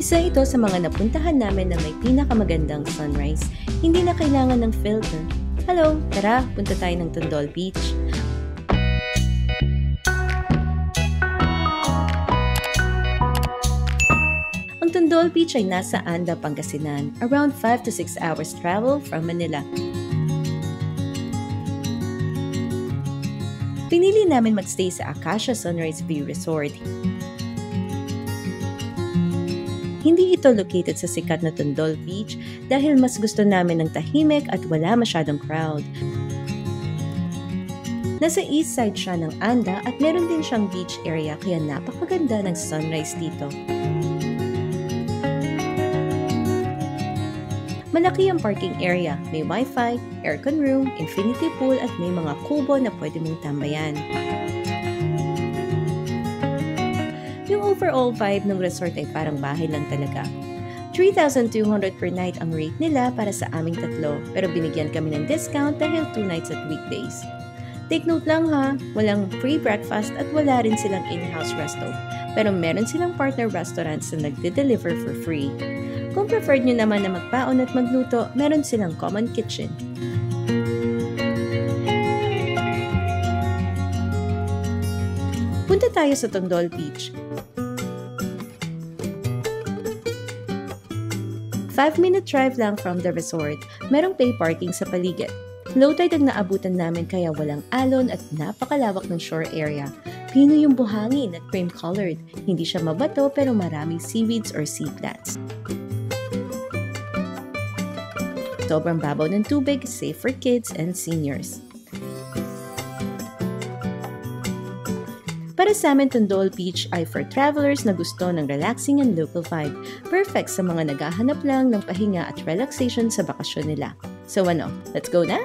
Isa ito sa mga napuntahan namin na may pinakamagandang sunrise. Hindi na kailangan ng filter. Hello, tara, punta tayo ng Tondol Beach. Ang Tondol Beach ay nasa Anda, Pangasinan, around 5 to 6 hours travel from Manila. Pinili namin magstay sa Acacia Sunrise View Resort. Hindi ito located sa sikat na Tondol Beach dahil mas gusto namin ng tahimik at wala masyadong crowd. Nasa east side siya ng Anda at meron din siyang beach area kaya napakaganda ng sunrise dito. Malaki ang parking area, may wifi, aircon room, infinity pool at may mga kubo na pwede mong tambayan. Yung overall vibe ng resort ay parang bahay lang talaga. 3,200 per night ang rate nila para sa aming tatlo pero binigyan kami ng discount dahil 2 nights at weekdays. Take note lang ha, walang free breakfast at wala rin silang in-house resto pero meron silang partner restaurants na nagde-deliver for free. Kung preferred nyo naman na magpaon at magluto, meron silang common kitchen. Punta tayo sa Tondol Beach. 5-minute drive lang from the resort. Merong pay parking sa paligid. Low tide ang naabutan namin kaya walang alon at napakalawak ng shore area. Pino yung buhangin at cream-colored. Hindi siya mabato pero maraming seaweeds or sea plants. Sobrang babaw ng tubig, safe for kids and seniors. Para sa amin, Tondol Beach ay for travelers na gusto ng relaxing and local vibe. Perfect sa mga naghahanap lang ng pahinga at relaxation sa bakasyon nila. So ano, let's go na?